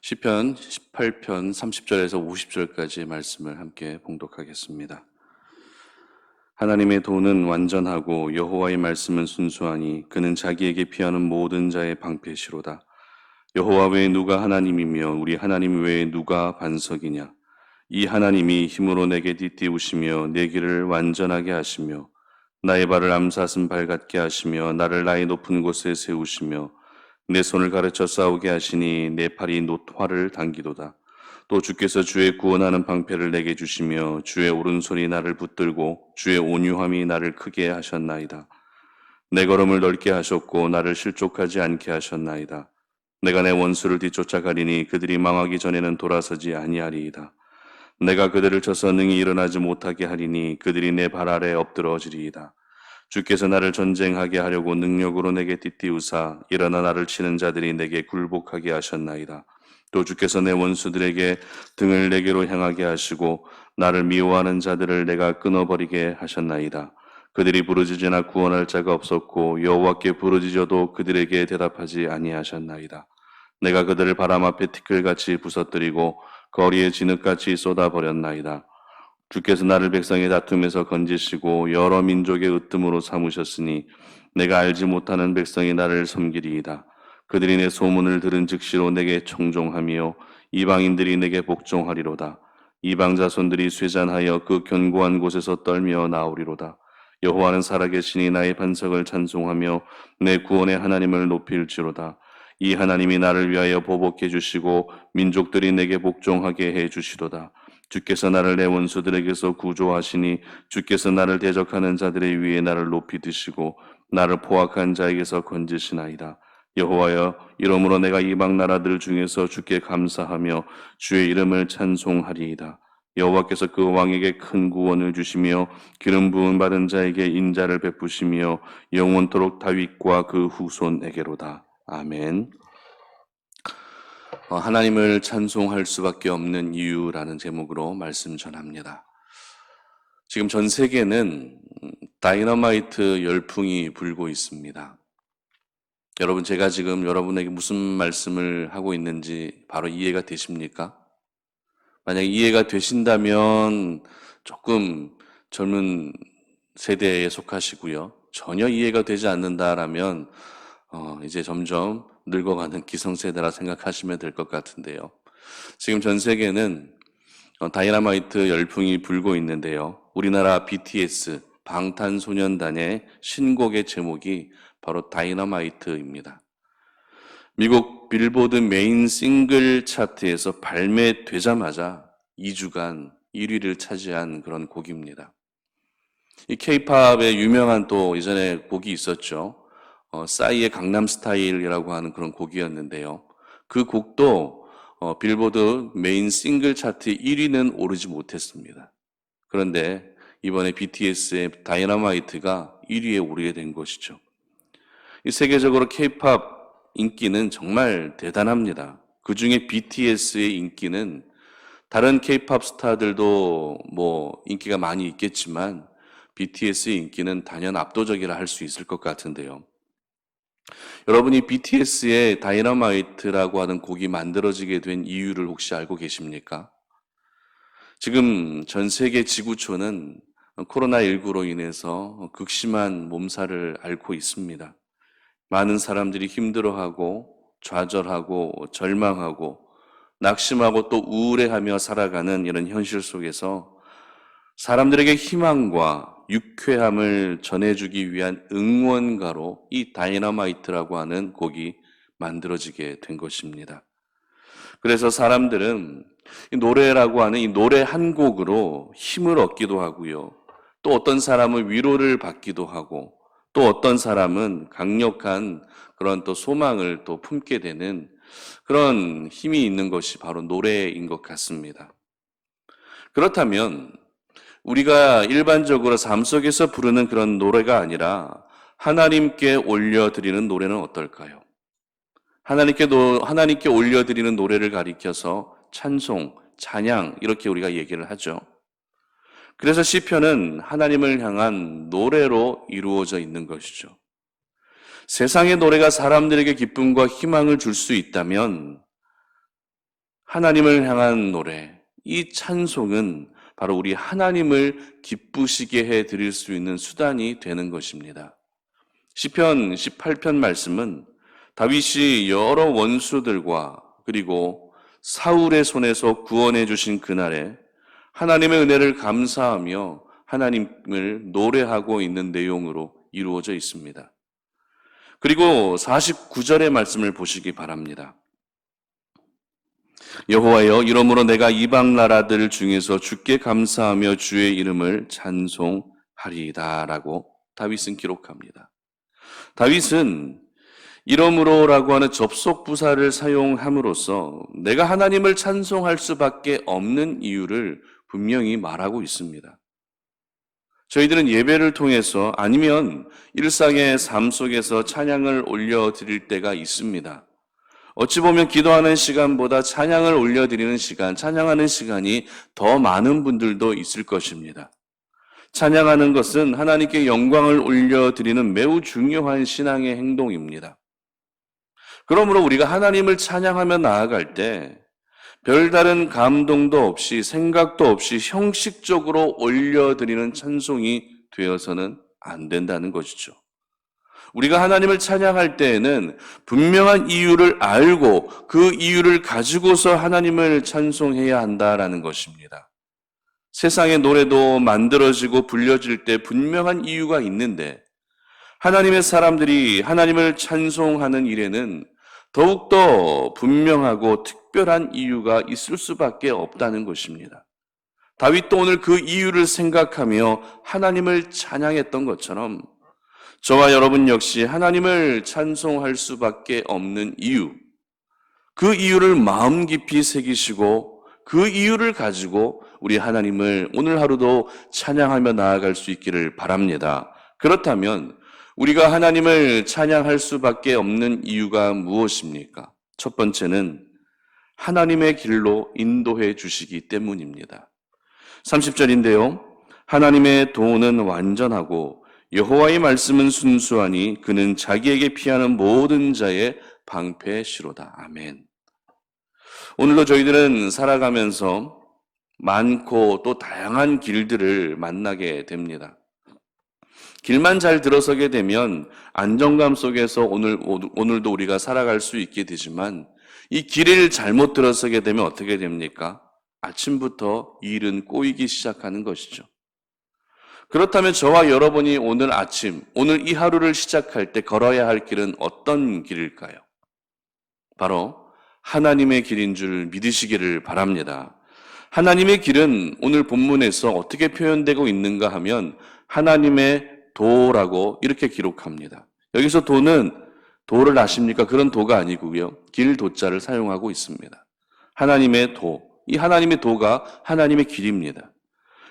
시편 18편 30절에서 50절까지의 말씀을 함께 봉독하겠습니다. 하나님의 도는 완전하고 여호와의 말씀은 순수하니 그는 자기에게 피하는 모든 자의 방패시로다. 여호와 외에 누가 하나님이며 우리 하나님 외에 누가 반석이냐. 이 하나님이 힘으로 내게 띠띠우시며 내 길을 완전하게 하시며 나의 발을 암사슴 발 같게 하시며 나를 나의 높은 곳에 세우시며 내 손을 가르쳐 싸우게 하시니 내 팔이 노화를 당기도다. 또 주께서 주의 구원하는 방패를 내게 주시며 주의 오른손이 나를 붙들고 주의 온유함이 나를 크게 하셨나이다. 내 걸음을 넓게 하셨고 나를 실족하지 않게 하셨나이다. 내가 내 원수를 뒤쫓아가리니 그들이 망하기 전에는 돌아서지 아니하리이다. 내가 그들을 쳐서 능히 일어나지 못하게 하리니 그들이 내 발 아래 엎드러지리이다. 주께서 나를 전쟁하게 하려고 능력으로 내게 띠띠우사 일어나 나를 치는 자들이 내게 굴복하게 하셨나이다. 또 주께서 내 원수들에게 등을 내게로 향하게 하시고 나를 미워하는 자들을 내가 끊어버리게 하셨나이다. 그들이 부르짖으나 구원할 자가 없었고 여호와께 부르짖어도 그들에게 대답하지 아니하셨나이다. 내가 그들을 바람 앞에 티끌같이 부서뜨리고 거리에 진흙같이 쏟아버렸나이다. 주께서 나를 백성의 다툼에서 건지시고 여러 민족의 으뜸으로 삼으셨으니 내가 알지 못하는 백성이 나를 섬기리이다. 그들이 내 소문을 들은 즉시로 내게 청종하며 이방인들이 내게 복종하리로다. 이방 자손들이 쇠잔하여 그 견고한 곳에서 떨며 나오리로다. 여호와는 살아계시니 나의 반석을 찬송하며 내 구원의 하나님을 높일지로다. 이 하나님이 나를 위하여 보복해 주시고 민족들이 내게 복종하게 해 주시도다. 주께서 나를 내 원수들에게서 구조하시니 주께서 나를 대적하는 자들의 위에 나를 높이 드시고 나를 포악한 자에게서 건지시나이다. 여호와여, 이러므로 내가 이방 나라들 중에서 주께 감사하며 주의 이름을 찬송하리이다. 여호와께서 그 왕에게 큰 구원을 주시며 기름 부음 받은 자에게 인자를 베푸시며 영원토록 다윗과 그 후손에게로다. 아멘. 하나님을 찬송할 수밖에 없는 이유라는 제목으로 말씀 전합니다. 지금 전 세계는 다이너마이트 열풍이 불고 있습니다. 여러분, 제가 지금 여러분에게 무슨 말씀을 하고 있는지 바로 이해가 되십니까? 만약 이해가 되신다면 조금 젊은 세대에 속하시고요. 전혀 이해가 되지 않는다라면 이제 점점 늙어가는 기성세대라 생각하시면 될 것 같은데요. 지금 전 세계는 다이너마이트 열풍이 불고 있는데요. 우리나라 BTS 방탄소년단의 신곡의 제목이 바로 다이너마이트입니다. 미국 빌보드 메인 싱글 차트에서 발매되자마자 2주간 1위를 차지한 그런 곡입니다. 이 K-팝의 유명한 또 이전에 곡이 있었죠. 싸이의 강남스타일이라고 하는 그런 곡이었는데요. 그 곡도 빌보드 메인 싱글 차트 1위는 오르지 못했습니다. 그런데 이번에 BTS의 다이너마이트가 1위에 오르게 된 것이죠. 이 세계적으로 K-팝 인기는 정말 대단합니다. 그 중에 BTS의 인기는 다른 K-팝 스타들도 뭐 인기가 많이 있겠지만 BTS의 인기는 단연 압도적이라 할 수 있을 것 같은데요. 여러분이 BTS의 다이너마이트라고 하는 곡이 만들어지게 된 이유를 혹시 알고 계십니까? 지금 전 세계 지구촌은 코로나19로 인해서 극심한 몸살을 앓고 있습니다. 많은 사람들이 힘들어하고 좌절하고 절망하고 낙심하고 또 우울해하며 살아가는 이런 현실 속에서 사람들에게 희망과 유쾌함을 전해주기 위한 응원가로 이 다이너마이트라고 하는 곡이 만들어지게 된 것입니다. 그래서 사람들은 이 노래라고 하는 이 노래 한 곡으로 힘을 얻기도 하고요. 또 어떤 사람은 위로를 받기도 하고 또 어떤 사람은 강력한 그런 또 소망을 또 품게 되는 그런 힘이 있는 것이 바로 노래인 것 같습니다. 그렇다면 우리가 일반적으로 삶 속에서 부르는 그런 노래가 아니라 하나님께 올려드리는 노래는 어떨까요? 하나님께 올려드리는 노래를 가리켜서 찬송, 찬양 이렇게 우리가 얘기를 하죠. 그래서 시편은 하나님을 향한 노래로 이루어져 있는 것이죠. 세상의 노래가 사람들에게 기쁨과 희망을 줄 수 있다면 하나님을 향한 노래, 이 찬송은 바로 우리 하나님을 기쁘시게 해 드릴 수 있는 수단이 되는 것입니다. 시편 18편 말씀은 다윗이 여러 원수들과 그리고 사울의 손에서 구원해 주신 그날에 하나님의 은혜를 감사하며 하나님을 노래하고 있는 내용으로 이루어져 있습니다. 그리고 49절의 말씀을 보시기 바랍니다. 여호와여, 이러므로 내가 이방 나라들 중에서 주께 감사하며 주의 이름을 찬송하리이다 라고 다윗은 기록합니다. 다윗은 이러므로라고 하는 접속 부사를 사용함으로써 내가 하나님을 찬송할 수밖에 없는 이유를 분명히 말하고 있습니다. 저희들은 예배를 통해서 아니면 일상의 삶 속에서 찬양을 올려드릴 때가 있습니다. 어찌 보면 기도하는 시간보다 찬양을 올려드리는 시간, 찬양하는 시간이 더 많은 분들도 있을 것입니다. 찬양하는 것은 하나님께 영광을 올려드리는 매우 중요한 신앙의 행동입니다. 그러므로 우리가 하나님을 찬양하며 나아갈 때 별다른 감동도 없이 생각도 없이 형식적으로 올려드리는 찬송이 되어서는 안 된다는 것이죠. 우리가 하나님을 찬양할 때에는 분명한 이유를 알고 그 이유를 가지고서 하나님을 찬송해야 한다라는 것입니다. 세상의 노래도 만들어지고 불려질 때 분명한 이유가 있는데 하나님의 사람들이 하나님을 찬송하는 일에는 더욱더 분명하고 특별한 이유가 있을 수밖에 없다는 것입니다. 다윗도 오늘 그 이유를 생각하며 하나님을 찬양했던 것처럼 저와 여러분 역시 하나님을 찬송할 수밖에 없는 이유, 그 이유를 마음 깊이 새기시고 그 이유를 가지고 우리 하나님을 오늘 하루도 찬양하며 나아갈 수 있기를 바랍니다. 그렇다면 우리가 하나님을 찬양할 수밖에 없는 이유가 무엇입니까? 첫 번째는 하나님의 길로 인도해 주시기 때문입니다. 30절인데요. 하나님의 도는 완전하고 여호와의 말씀은 순수하니 그는 자기에게 피하는 모든 자의 방패시로다. 아멘. 오늘도 저희들은 살아가면서 많고 또 다양한 길들을 만나게 됩니다. 길만 잘 들어서게 되면 안정감 속에서 오늘도 우리가 살아갈 수 있게 되지만 이 길을 잘못 들어서게 되면 어떻게 됩니까? 아침부터 일은 꼬이기 시작하는 것이죠. 그렇다면 저와 여러분이 오늘 아침, 오늘 이 하루를 시작할 때 걸어야 할 길은 어떤 길일까요? 바로 하나님의 길인 줄 믿으시기를 바랍니다. 하나님의 길은 오늘 본문에서 어떻게 표현되고 있는가 하면 하나님의 도라고 이렇게 기록합니다. 여기서 도는 도를 아십니까? 그런 도가 아니고요. 길 도자를 사용하고 있습니다. 하나님의 도, 이 하나님의 도가 하나님의 길입니다.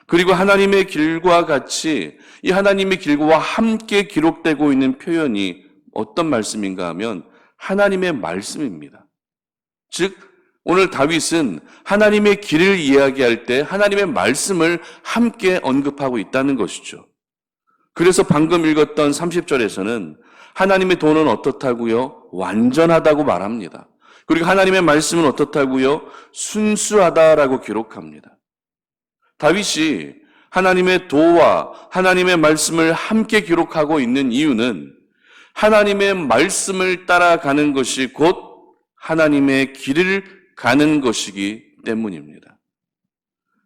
그리고 하나님의 길과 같이 이 하나님의 길과 함께 기록되고 있는 표현이 어떤 말씀인가 하면 하나님의 말씀입니다. 즉 오늘 다윗은 하나님의 길을 이야기할 때 하나님의 말씀을 함께 언급하고 있다는 것이죠. 그래서 방금 읽었던 30절에서는 하나님의 도는 어떻다고요? 완전하다고 말합니다. 그리고 하나님의 말씀은 어떻다고요? 순수하다라고 기록합니다. 다윗이 하나님의 도와 하나님의 말씀을 함께 기록하고 있는 이유는 하나님의 말씀을 따라가는 것이 곧 하나님의 길을 가는 것이기 때문입니다.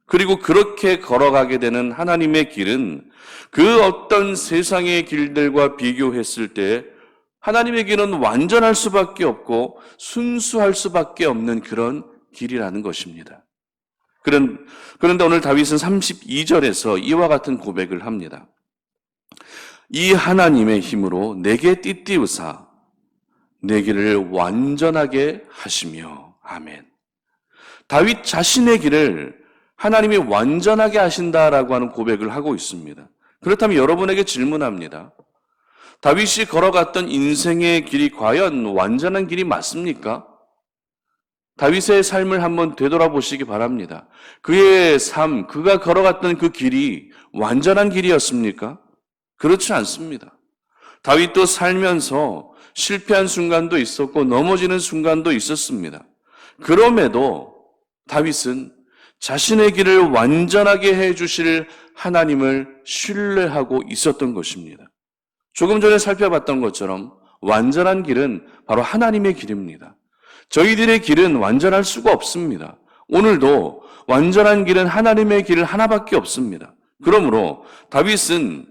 그리고 그렇게 걸어가게 되는 하나님의 길은 그 어떤 세상의 길들과 비교했을 때 하나님의 길은 완전할 수밖에 없고 순수할 수밖에 없는 그런 길이라는 것입니다. 그런데 오늘 다윗은 32절에서 이와 같은 고백을 합니다. 이 하나님의 힘으로 내게 띠띠우사 내 길을 완전하게 하시며 아멘. 다윗 자신의 길을 하나님이 완전하게 하신다라고 하는 고백을 하고 있습니다. 그렇다면 여러분에게 질문합니다. 다윗이 걸어갔던 인생의 길이 과연 완전한 길이 맞습니까? 다윗의 삶을 한번 되돌아보시기 바랍니다. 그의 삶, 그가 걸어갔던 그 길이 완전한 길이었습니까? 그렇지 않습니다. 다윗도 살면서 실패한 순간도 있었고 넘어지는 순간도 있었습니다. 그럼에도 다윗은 자신의 길을 완전하게 해주실 하나님을 신뢰하고 있었던 것입니다. 조금 전에 살펴봤던 것처럼 완전한 길은 바로 하나님의 길입니다. 저희들의 길은 완전할 수가 없습니다. 오늘도 완전한 길은 하나님의 길 하나밖에 없습니다. 그러므로 다윗은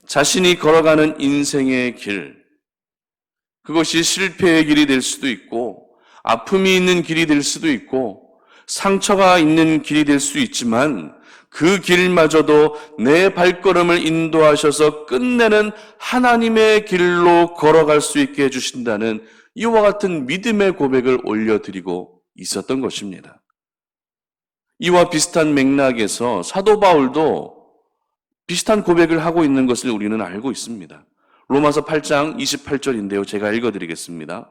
자신이 걸어가는 인생의 길, 그것이 실패의 길이 될 수도 있고 아픔이 있는 길이 될 수도 있고 상처가 있는 길이 될 수 있지만 그 길마저도 내 발걸음을 인도하셔서 끝내는 하나님의 길로 걸어갈 수 있게 해주신다는 이와 같은 믿음의 고백을 올려드리고 있었던 것입니다. 이와 비슷한 맥락에서 사도 바울도 비슷한 고백을 하고 있는 것을 우리는 알고 있습니다. 로마서 8장 28절인데요. 제가 읽어드리겠습니다.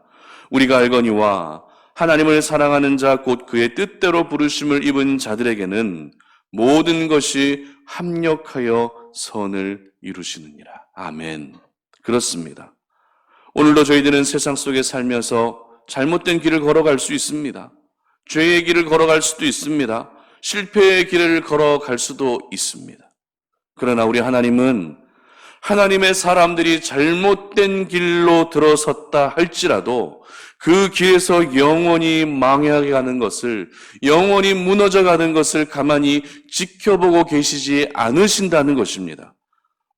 우리가 알거니와 하나님을 사랑하는 자 곧 그의 뜻대로 부르심을 입은 자들에게는 모든 것이 합력하여 선을 이루시느니라. 아멘. 그렇습니다. 오늘도 저희들은 세상 속에 살면서 잘못된 길을 걸어갈 수 있습니다. 죄의 길을 걸어갈 수도 있습니다. 실패의 길을 걸어갈 수도 있습니다. 그러나 우리 하나님은 하나님의 사람들이 잘못된 길로 들어섰다 할지라도 그 길에서 영원히 망해가는 것을, 영원히 무너져가는 것을 가만히 지켜보고 계시지 않으신다는 것입니다.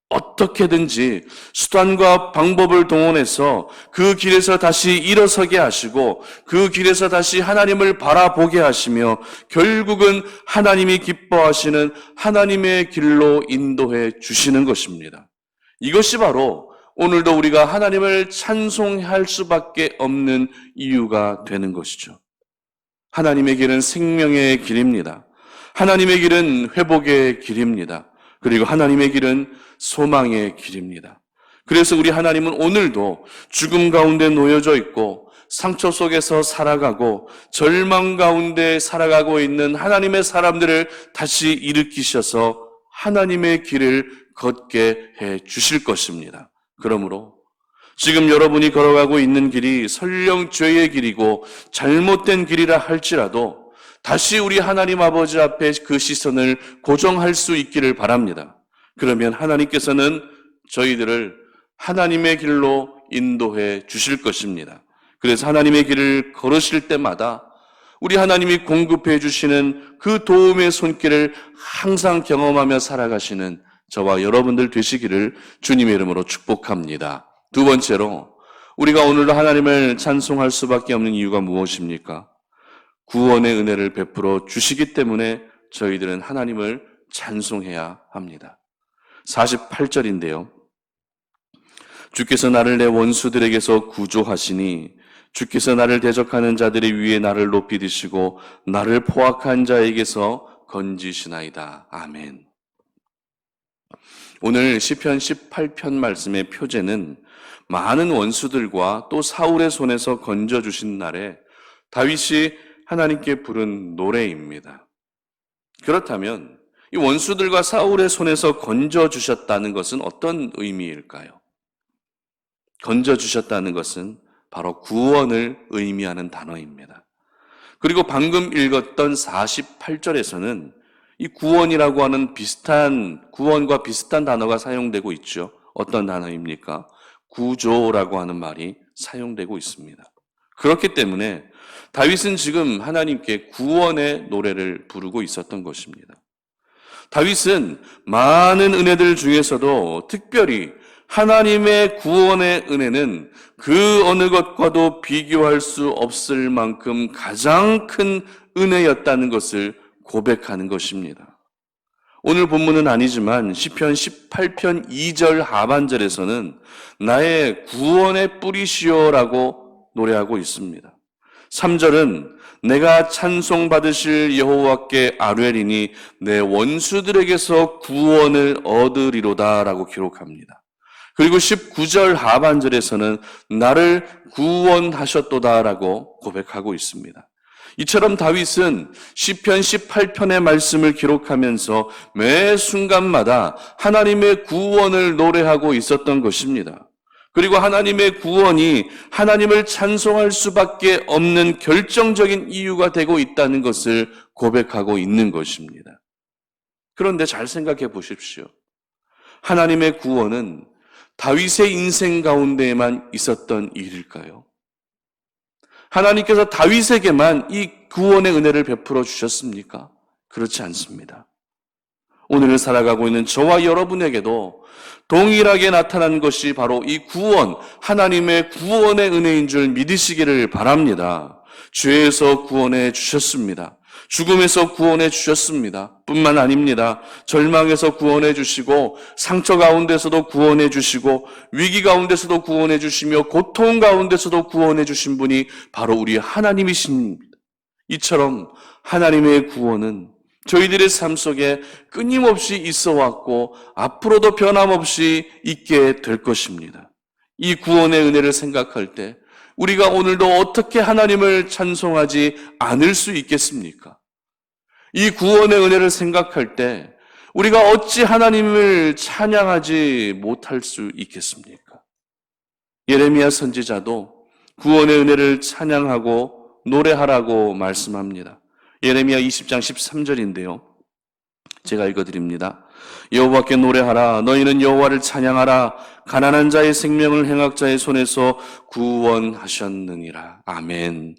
어떻게든지 수단과 방법을 동원해서 그 길에서 다시 일어서게 하시고 그 길에서 다시 하나님을 바라보게 하시며 결국은 하나님이 기뻐하시는 하나님의 길로 인도해 주시는 것입니다. 이것이 바로 오늘도 우리가 하나님을 찬송할 수밖에 없는 이유가 되는 것이죠. 하나님의 길은 생명의 길입니다. 하나님의 길은 회복의 길입니다. 그리고 하나님의 길은 소망의 길입니다. 그래서 우리 하나님은 오늘도 죽음 가운데 놓여져 있고 상처 속에서 살아가고 절망 가운데 살아가고 있는 하나님의 사람들을 다시 일으키셔서 하나님의 길을 걷게 해 주실 것입니다. 그러므로 지금 여러분이 걸어가고 있는 길이 설령 죄의 길이고 잘못된 길이라 할지라도 다시 우리 하나님 아버지 앞에 그 시선을 고정할 수 있기를 바랍니다. 그러면 하나님께서는 저희들을 하나님의 길로 인도해 주실 것입니다. 그래서 하나님의 길을 걸으실 때마다 우리 하나님이 공급해 주시는 그 도움의 손길을 항상 경험하며 살아가시는 저와 여러분들 되시기를 주님의 이름으로 축복합니다. 두 번째로 우리가 오늘도 하나님을 찬송할 수밖에 없는 이유가 무엇입니까? 구원의 은혜를 베풀어 주시기 때문에 저희들은 하나님을 찬송해야 합니다. 48절인데요. 주께서 나를 내 원수들에게서 구조하시니 주께서 나를 대적하는 자들의 위에 나를 높이 드시고 나를 포악한 자에게서 건지시나이다. 아멘. 오늘 시편 18편 말씀의 표제는 많은 원수들과 또 사울의 손에서 건져주신 날에 다윗이 하나님께 부른 노래입니다. 그렇다면 이 원수들과 사울의 손에서 건져주셨다는 것은 어떤 의미일까요? 건져주셨다는 것은 바로 구원을 의미하는 단어입니다. 그리고 방금 읽었던 48절에서는 이 구원이라고 하는 구원과 비슷한 단어가 사용되고 있죠. 어떤 단어입니까? 구조라고 하는 말이 사용되고 있습니다. 그렇기 때문에 다윗은 지금 하나님께 구원의 노래를 부르고 있었던 것입니다. 다윗은 많은 은혜들 중에서도 특별히 하나님의 구원의 은혜는 그 어느 것과도 비교할 수 없을 만큼 가장 큰 은혜였다는 것을 고백하는 것입니다. 오늘 본문은 아니지만 시편 18편 2절 하반절에서는 나의 구원의 뿌리시오라고 노래하고 있습니다. 3절은 내가 찬송받으실 여호와께 아뢰리니 내 원수들에게서 구원을 얻으리로다라고 기록합니다. 그리고 19절 하반절에서는 나를 구원하셨도다라고 고백하고 있습니다. 이처럼 다윗은 시편 18편의 말씀을 기록하면서 매 순간마다 하나님의 구원을 노래하고 있었던 것입니다. 그리고 하나님의 구원이 하나님을 찬송할 수밖에 없는 결정적인 이유가 되고 있다는 것을 고백하고 있는 것입니다. 그런데 잘 생각해 보십시오. 하나님의 구원은 다윗의 인생 가운데에만 있었던 일일까요? 하나님께서 다윗에게만 이 구원의 은혜를 베풀어 주셨습니까? 그렇지 않습니다. 오늘을 살아가고 있는 저와 여러분에게도 동일하게 나타난 것이 바로 이 구원, 하나님의 구원의 은혜인 줄 믿으시기를 바랍니다. 죄에서 구원해 주셨습니다. 죽음에서 구원해 주셨습니다. 뿐만 아닙니다. 절망에서 구원해 주시고 상처 가운데서도 구원해 주시고 위기 가운데서도 구원해 주시며 고통 가운데서도 구원해 주신 분이 바로 우리 하나님이십니다. 이처럼 하나님의 구원은 저희들의 삶 속에 끊임없이 있어 왔고 앞으로도 변함없이 있게 될 것입니다. 이 구원의 은혜를 생각할 때 우리가 오늘도 어떻게 하나님을 찬송하지 않을 수 있겠습니까? 이 구원의 은혜를 생각할 때 우리가 어찌 하나님을 찬양하지 못할 수 있겠습니까? 예레미야 선지자도 구원의 은혜를 찬양하고 노래하라고 말씀합니다. 예레미야 20장 13절인데요. 제가 읽어드립니다. 여호와께 노래하라. 너희는 여호와를 찬양하라. 가난한 자의 생명을 행악자의 손에서 구원하셨느니라. 아멘.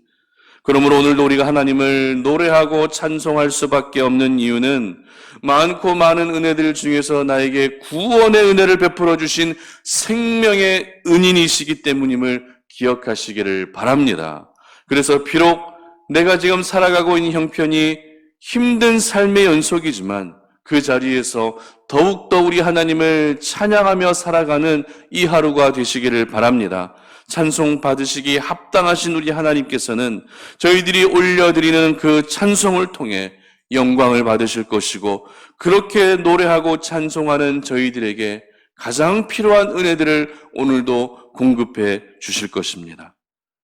그러므로 오늘도 우리가 하나님을 노래하고 찬송할 수밖에 없는 이유는 많고 많은 은혜들 중에서 나에게 구원의 은혜를 베풀어 주신 생명의 은인이시기 때문임을 기억하시기를 바랍니다. 그래서 비록 내가 지금 살아가고 있는 형편이 힘든 삶의 연속이지만 그 자리에서 더욱더 우리 하나님을 찬양하며 살아가는 이 하루가 되시기를 바랍니다. 찬송 받으시기 합당하신 우리 하나님께서는 저희들이 올려드리는 그 찬송을 통해 영광을 받으실 것이고 그렇게 노래하고 찬송하는 저희들에게 가장 필요한 은혜들을 오늘도 공급해 주실 것입니다.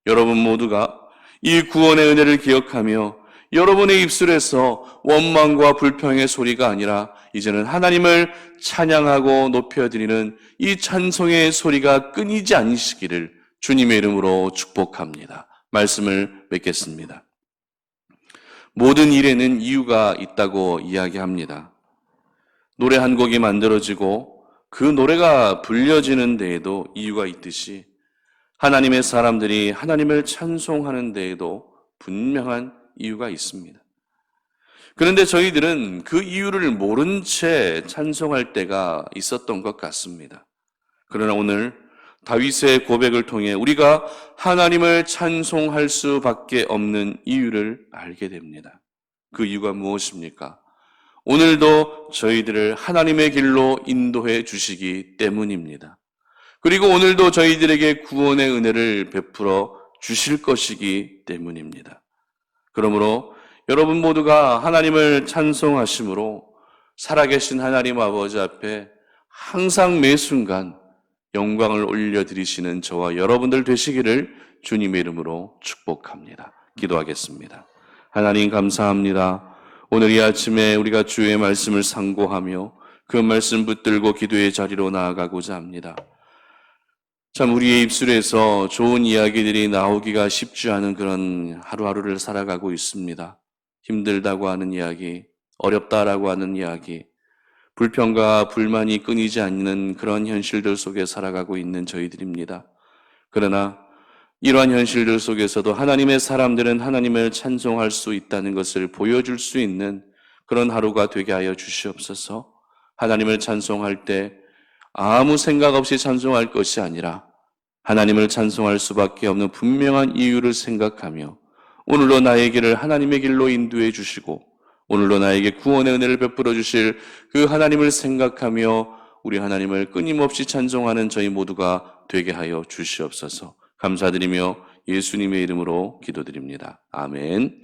여러분 모두가 이 구원의 은혜를 기억하며 여러분의 입술에서 원망과 불평의 소리가 아니라 이제는 하나님을 찬양하고 높여드리는 이 찬송의 소리가 끊이지 않으시기를 주님의 이름으로 축복합니다. 말씀을 맺겠습니다. 모든 일에는 이유가 있다고 이야기합니다. 노래 한 곡이 만들어지고 그 노래가 불려지는 데에도 이유가 있듯이 하나님의 사람들이 하나님을 찬송하는 데에도 분명한 이유가 있습니다. 그런데 저희들은 그 이유를 모른 채 찬송할 때가 있었던 것 같습니다. 그러나 오늘 다윗의 고백을 통해 우리가 하나님을 찬송할 수밖에 없는 이유를 알게 됩니다. 그 이유가 무엇입니까? 오늘도 저희들을 하나님의 길로 인도해 주시기 때문입니다. 그리고 오늘도 저희들에게 구원의 은혜를 베풀어 주실 것이기 때문입니다. 그러므로 여러분 모두가 하나님을 찬송하심으로 살아계신 하나님 아버지 앞에 항상 매 순간 영광을 올려드리시는 저와 여러분들 되시기를 주님의 이름으로 축복합니다. 기도하겠습니다. 하나님 감사합니다. 오늘 이 아침에 우리가 주의 말씀을 상고하며 그 말씀 붙들고 기도의 자리로 나아가고자 합니다. 참 우리의 입술에서 좋은 이야기들이 나오기가 쉽지 않은 그런 하루하루를 살아가고 있습니다. 힘들다고 하는 이야기, 어렵다라고 하는 이야기, 불평과 불만이 끊이지 않는 그런 현실들 속에 살아가고 있는 저희들입니다. 그러나 이러한 현실들 속에서도 하나님의 사람들은 하나님을 찬송할 수 있다는 것을 보여줄 수 있는 그런 하루가 되게 하여 주시옵소서. 하나님을 찬송할 때 아무 생각 없이 찬송할 것이 아니라 하나님을 찬송할 수밖에 없는 분명한 이유를 생각하며 오늘도 나의 길을 하나님의 길로 인도해 주시고 오늘도 나에게 구원의 은혜를 베풀어 주실 그 하나님을 생각하며 우리 하나님을 끊임없이 찬송하는 저희 모두가 되게 하여 주시옵소서. 감사드리며 예수님의 이름으로 기도드립니다. 아멘.